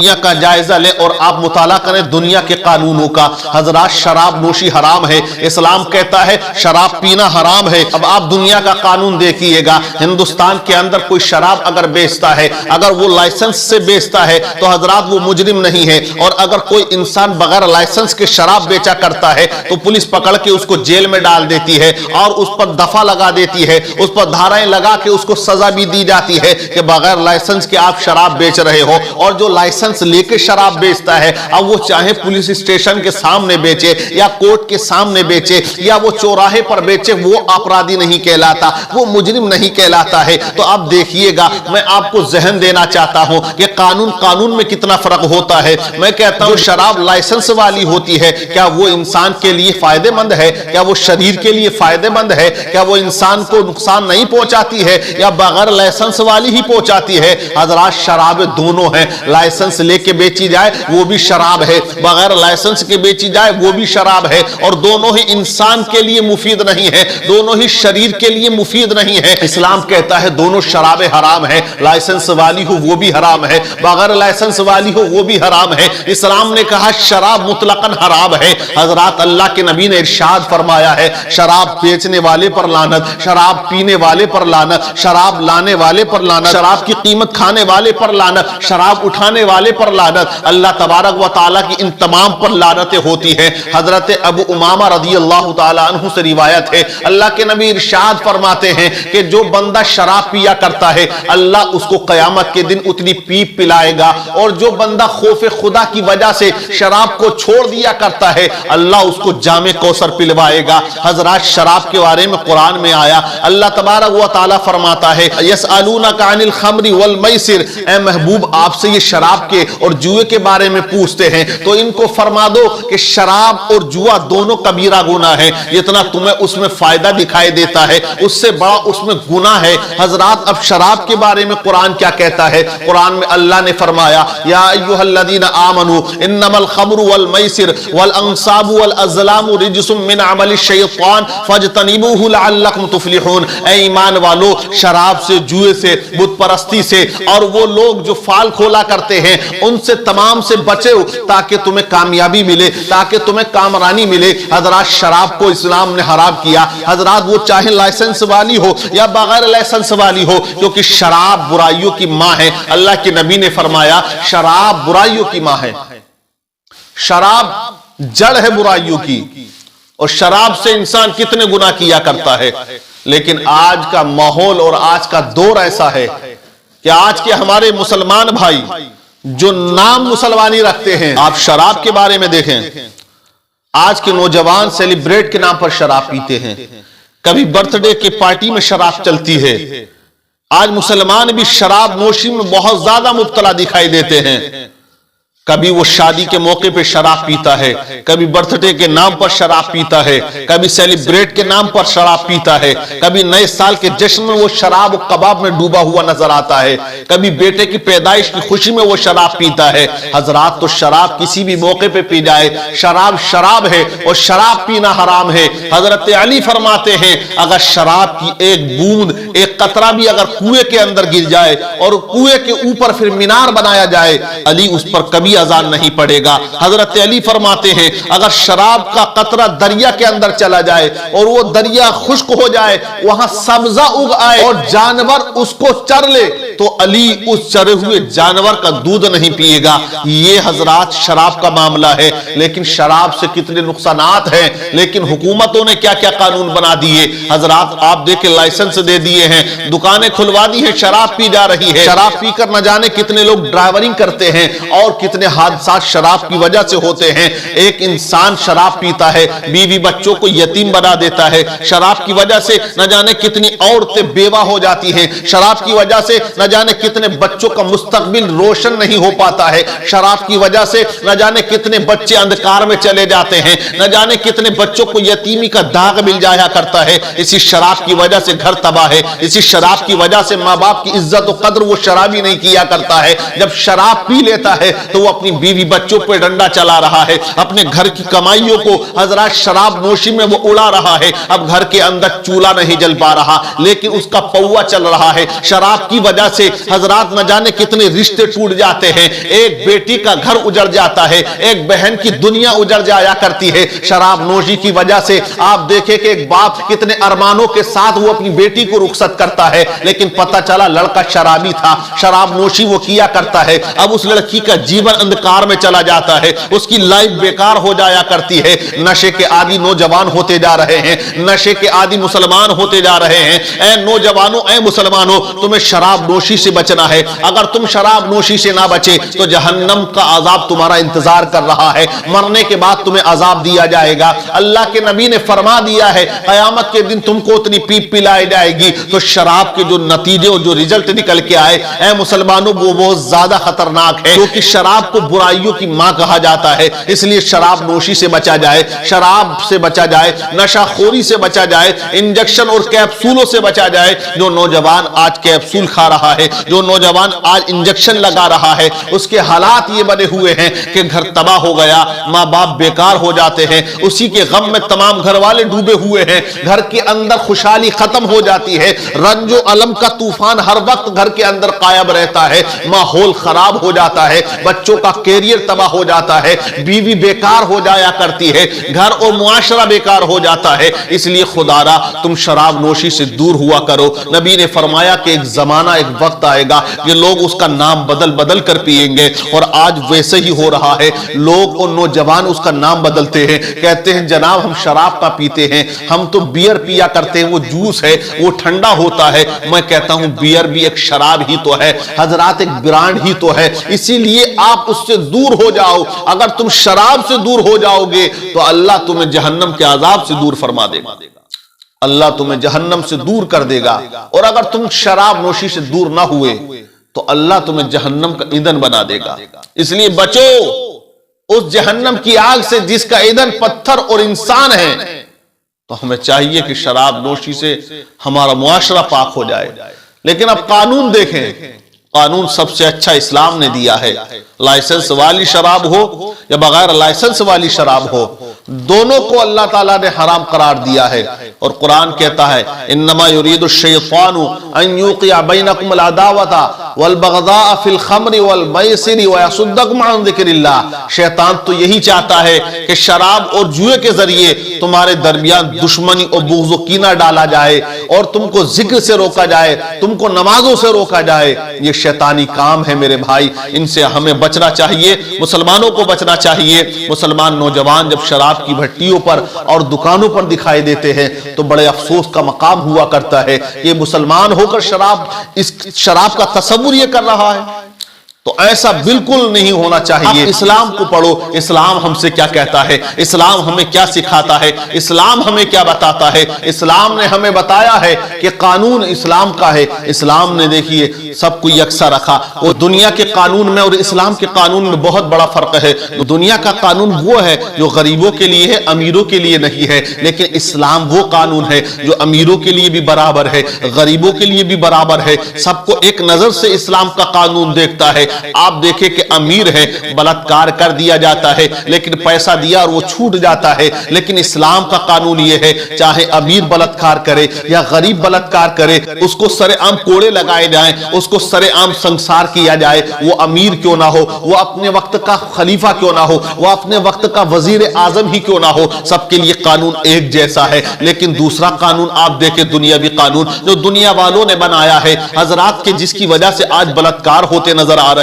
دنیا کا جائزہ لیں اور آپ مطالعہ کریں دنیا کے قانونوں کا۔ حضرات شراب نوشی حرام ہے، اسلام کہتا ہے شراب پینا حرام ہے۔ اب آپ دنیا کا قانون دیکھیے گا، ہندوستان کے اندر کوئی شراب اگر بیچتا ہے، اگر وہ لائسنس سے بیچتا ہے تو حضرات وہ مجرم نہیں ہے، اور اگر کوئی انسان بغیر لائسنس کے شراب بیچا کرتا ہے تو پولیس پکڑ کے اس کو جیل میں ڈال دیتی ہے اور اس پر دفعہ لگا دیتی ہے، اس پر دھارائیں لگا کے اس کو سزا بھی دی جاتی ہے کہ بغیر لائسنس کے آپ شراب بیچ رہے ہو۔ اور جو لائسنس لے کے شراب بیچتا ہے، اب وہ چاہے پولیس اسٹیشن کے سامنے بیچے یا کورٹ کے سامنے بیچے یا وہ چوراہے پر بیچے، وہ اپرادھی نہیں کہلاتا، وہ مجرم نہیں کہلاتا ہے۔ تو آپ دیکھیے گا، میں آپ کو ذہن دینا چاہتا ہوں کہ قانون میں کتنا فرق ہوتا ہے۔ میں کہتا ہوں شراب لائسنس والی ہوتی ہے، کیا وہ انسان کے لیے فائدہ مند ہے؟ کیا وہ شریر کے لیے فائدہ مند ہے؟ کیا وہ انسان کو نقصان نہیں پہنچاتی ہے یا بغیر لائسنس والی ہی پہنچاتی ہے؟ حضرات شراب دونوں ہیں، لائسنس لے کے بیچی جائے وہ بھی شراب ہے، بغیر لائسنس کے بیچی جائے وہ بھی شراب ہے، اور دونوں ہی انسان کے لیے مفید نہیں ہے، دونوں ہی شریر کے لیے مفید نہیں ہے۔ اسلام کہتا ہے دونوں شرابیں حرام ہے، لائسنس والی ہو وہ بھی حرام ہے، بغیر لائسنس والی ہو وہ بھی حرام ہے۔ اسلام نے کہا شراب مطلقاً حرام ہے۔ حضرات اللہ کے نبی نے ارشاد فرمایا ہے شراب بیچنے والے پر لعنت، شراب پینے والے پر لعنت، شراب لانے والے پر لعنت، شراب کی قیمت کھانے والے پر لعنت، شراب اٹھانے والے پر لعنت۔ اللہ تبارک و تعالیٰ کی ان تمام پر لعنتیں ہوتی ہیں۔ حضرت ابو امامہ رضی اللہ تعالیٰ عنہ سے روایت ہے، اللہ کے نبی ارشاد فرماتے ہیں کہ جو بندہ شراب پیا کرتا ہے اللہ اس کو قیامت کے دن اتنی پیپ پلائے گا، اور جو بندہ خوف خدا کی وجہ سے شراب کو چھوڑ دیا کرتا ہے اللہ اس کو جام کوثر پلوائے گا۔ حضرات شراب کے بارے میں قرآن میں آیا، اللہ تبارک و تعالیٰ فرماتا ہے یسألونک عن الخمر والمیسر، اے محبوب آپ سے یہ شراب کے اور جوئے کے بارے میں پوچھتے ہیں تو ان کو فرما دو کہ شراب اور جوا دونوں کبیرہ گناہ ہے، جتنا تمہیں اس میں فائدہ دکھائی دیتا ہے اس سے بڑا اس میں گناہ ہے۔ حضرات اب شراب کے بارے میں قرآن کیا کہتا ہے؟ قرآن میں اللہ نے فرمایا یا ایھا الذین آمنوا انما الخمر والمیسر والانصاب والازلام رجس من عمل الشیطان فاجتنبوہ لعلکم تفلحون، اے ایمان والو شراب سے، جوئے سے، بت پرستی سے اور وہ لوگ جو فال کھولا کرتے ہیں ان سے تمام سے بچو تاکہ تمہیں کامیابی ملے، تاکہ تمہیں کامرانی ملے۔ حضرات شراب کو اسلام نے حرام کیا، حضرات وہ چاہے لائسنس والی ہو یا بغیر لائسنس والی ہو، کیونکہ شراب برائیوں کی ماں ہے۔ اللہ کے نبی نے فرمایا شراب برائیوں کی ماں ہے، شراب جڑ ہے برائیوں کی، اور شراب سے انسان کتنے گناہ کیا کرتا ہے۔ لیکن آج کا ماحول اور آج کا دور ایسا ہے کہ آج کے ہمارے مسلمان بھائی جو نام مسلمانی رکھتے ہیں، آپ شراب کے بارے میں دیکھیں، آج کے نوجوان سیلیبریٹ کے نام پر شراب پیتے ہیں، کبھی برتھ ڈے کے پارٹی میں شراب چلتی ہے۔ آج مسلمان بھی شراب نوشی میں بہت زیادہ مبتلا دکھائی دیتے ہیں، کبھی وہ شادی کے موقع پہ شراب پیتا ہے، کبھی برتھ ڈے کے نام پر شراب پیتا ہے، کبھی سیلیبریٹ کے نام پر شراب پیتا ہے، کبھی نئے سال کے جشن میں وہ شراب و کباب میں ڈوبا ہوا نظر آتا ہے، کبھی بیٹے کی پیدائش کی خوشی میں وہ شراب پیتا ہے۔ حضرات تو شراب کسی بھی موقع پہ پی جائے، شراب شراب ہے اور شراب پینا حرام ہے۔ حضرت علی فرماتے ہیں اگر شراب کی ایک بوند، ایک قطرہ بھی اگر کنویں کے اندر گر جائے اور کنویں کے اوپر پھر مینار بنایا جائے علی اس پر کبھی اذان نہیں پڑے گا۔ حضرت علی فرماتے ہیں اگر شراب کا قطرہ دریا کے اندر چلا جائے اور وہ دریا خشک ہو جائے، وہاں سبزہ اگ آئے اور جانور اس کو چر لے تو علی اس چرے ہوئے جانور کا دودھ نہیں پیے گا۔ یہ حضرات شراب کا معاملہ ہے۔ لیکن شراب سے کتنے نقصانات ہیں، لیکن حکومتوں نے کیا کیا قانون بنا دیے۔ حضرات آپ دیکھیں لائسنس دے دیے ہیں، دکانیں کھلوا دی ہیں، شراب پی جا رہی ہے، شراب پی کر نہ جانے کتنے لوگ ڈرائیورنگ کرتے ہیں اور کتنے حادثات شراب کی وجہ سے ہوتے ہیں۔ ایک انسان شراب پیتا ہے، بیوی بچوں کو یتیم بنا دیتا ہے، شراب کی وجہ سے نہ جانے کتنی عورتیں بیوہ ہو جاتی ہیں، شراب کی وجہ سے نہ جانے کتنے بچوں کا مستقبل روشن نہیں ہو پاتا ہے، شراب کی وجہ سے نہ جانے کتنے بچے اندھکار میں چلے جاتے ہیں، نہ جانے کتنے بچوں کو یتیمی کا داغ مل جایا کرتا ہے۔ اسی شراب کی وجہ سے گھر تباہ ہے، اسی شراب کی وجہ سے ماں باپ کی عزت و قدر وہ شرابی نہیں کیا کرتا ہے۔ جب شراب پی لیتا ہے تو وہ اپنی بیوی بچوں پہ ڈنڈا چلا رہا ہے, اپنے گھر کی کمائیوں کو حضرات شراب نوشی میں وہ اڑا رہا ہے. اب گھر کے اندر چولہا نہیں جل پا رہا لیکن اس کا پوا چل رہا ہے. شراب کی وجہ سے حضرات نہ جانے کتنے رشتے ٹوٹ جاتے ہیں, ایک بیٹی کا گھر اجڑ جاتا ہے, ایک بہن کی دنیا اجڑ جایا کرتی ہے شراب نوشی کی وجہ سے. آپ دیکھیں کہ ایک باپ کتنے ارمانوں کے ساتھ وہ اپنی بیٹی کو رخصت کرتا ہے, لیکن پتہ چلا لڑکا شرابی تھا, شراب نوشی وہ کیا کرتا ہے. اب اس لڑکی کا جیون اندھکار میں چلا جاتا ہے, اس کی لائف بیکار ہو جایا کرتی ہے. نشے کے عادی نوجوان ہوتے جا رہے ہیں, نشے کے عادی مسلمان ہوتے جا رہے ہیں. اے نوجوانوں, اے مسلمانوں, تمہیں شراب نوشی سے بچنا ہے. اگر تم شراب نوشی سے نہ بچے تو جہنم کا عذاب تمہارا انتظار کر رہا ہے. مرنے کے بعد تمہیں عذاب دیا جائے گا. اللہ کے نبی نے فرما دیا ہے قیامت کے دن تم کو اتنی پیپ پلائی جائے گی تو شراب کے جو نتیجے اور جو رزلٹ نکل کے آئے اے مسلمانوں وہ بہت زیادہ خطرناک ہے, کیونکہ شراب کو برائیوں کی ماں کہا جاتا ہے. اس لیے شراب نوشی سے بچا جائے, شراب سے بچا جائے, نشہ خوری سے بچا جائے, انجیکشن اور کیپسولوں سے بچا جائے. جو نوجوان آج کیپسول کھا رہا ہے, جو نوجوان آج انجیکشن لگا رہا ہے, اس کے حالات یہ بنے ہوئے ہیں کہ گھر تباہ ہو گیا, ماں باپ بیکار ہو جاتے ہیں, اسی کے غم میں تمام گھر والے ڈوبے ہوئے ہیں, گھر کے اندر خوشحالی ختم ہو جاتی ہے, رنج و علم کا طوفان ہر وقت گھر کے اندر قائم رہتا ہے, ماحول خراب ہو جاتا ہے, بچوں کا کیریئر تباہ ہو جاتا ہے, بیوی بیکار ہو جایا کرتی ہے, گھر اور معاشرہ بیکار ہو جاتا ہے. اس لیے خدا را تم شراب نوشی سے دور ہوا کرو. نبی نے فرمایا کہ ایک زمانہ, ایک وقت آئے گا کہ لوگ اس کا نام بدل بدل کر پیئیں گے, اور آج ویسے ہی ہو رہا ہے. لوگ اور نوجوان اس کا نام بدلتے ہیں, کہتے ہیں جناب ہم شراب کا پیتے ہیں, ہم تو بیئر پیا کرتے ہیں, وہ جوس ہے, وہ ٹھنڈا ہوتا ہے. میں کہتا ہوں بیئر بھی ایک شراب ہی تو ہے حضرات, ایک برانڈ ہی تو ہے. اسی لیے آپ اس سے دور ہو جاؤ. اگر تم شراب سے دور ہو جاؤ گے تو اللہ تمہیں جہنم کے عذاب سے دور فرما دے گا, اللہ تمہیں جہنم سے دور کر دے گا. اور اگر تم شراب نوشی سے دور نہ ہوئے تو اللہ تمہیں جہنم کا ایندھن بنا دے گا. اس لیے بچو اس جہنم کی آگ سے جس کا ایندھن پتھر اور انسان ہے. تو ہمیں چاہیے کہ شراب نوشی سے ہمارا معاشرہ پاک ہو جائے. لیکن اب قانون دیکھیں, قانون سب سے اچھا اسلام نے دیا ہے. لائسنس والی شراب ہو یا بغیر لائسنس والی شراب ہو, دونوں کو اللہ تعالیٰ نے حرام قرار دیا ہے. اور قرآن کہتا ہے انما یرید الشیطان ان یوقع بینکم العداوۃ والبغضاء فی الخمر والمیسر ویصدکم عن ذکر اللہ. شیطان تو یہی چاہتا ہے کہ شراب اور جوئے کے ذریعے تمہارے درمیان دشمنی اور بغض و کینہ ڈالا جائے, اور تم کو ذکر سے روکا جائے, تم کو نمازوں سے روکا جائے. یہ شیطانی کام ہے میرے بھائی, ان سے ہمیں بچنا چاہیے, مسلمانوں کو بچنا چاہیے. مسلمان نوجوان جب شراب کی بھٹیوں پر اور دکانوں پر دکھائی دیتے ہیں تو بڑے افسوس کا مقام ہوا کرتا ہے. یہ مسلمان ہو کر شراب کا تصور یہ کر رہا ہے, تو ایسا بالکل نہیں ہونا چاہیے. اسلام کو پڑھو, اسلام ہم سے کیا کہتا ہے, اسلام ہمیں کیا سکھاتا ہے, اسلام ہمیں کیا بتاتا ہے. اسلام نے ہمیں بتایا ہے کہ قانون اسلام کا ہے. اسلام نے دیکھیے سب کو یکساں رکھا. اور دنیا کے قانون میں اور اسلام کے قانون میں بہت بڑا فرق ہے. دنیا کا قانون وہ ہے جو غریبوں کے لیے ہے, امیروں کے لیے نہیں ہے. لیکن اسلام وہ قانون ہے جو امیروں کے لیے بھی برابر ہے, غریبوں کے لیے بھی برابر ہے. سب کو ایک نظر سے اسلام کا قانون دیکھتا ہے. آپ دیکھیں کہ امیر ہے, بلاತ್ಕಾರ کر دیا جاتا ہے, لیکن پیسہ دیا اور وہ چھوٹ جاتا ہے. لیکن اسلام کا قانون یہ ہے چاہے امیر بلاತ್ಕಾರ کرے یا غریب بلاತ್ಕಾರ کرے, اس کو سر عام کوڑے لگائے جائیں, اس کو سر عام سنسار کیا جائے. وہ امیر کیوں نہ ہو, وہ اپنے وقت کا خلیفہ کیوں نہ ہو, وہ اپنے وقت کا وزیر اعظم ہی کیوں نہ ہو, سب کے لیے قانون ایک جیسا ہے. لیکن دوسرا قانون آپ دیکھیں, دنیاوی قانون جو دنیا والوں نے بنایا ہے حضرات, کے جس کی وجہ سے آج بلاತ್ಕಾರ ہوتے نظر آ رہے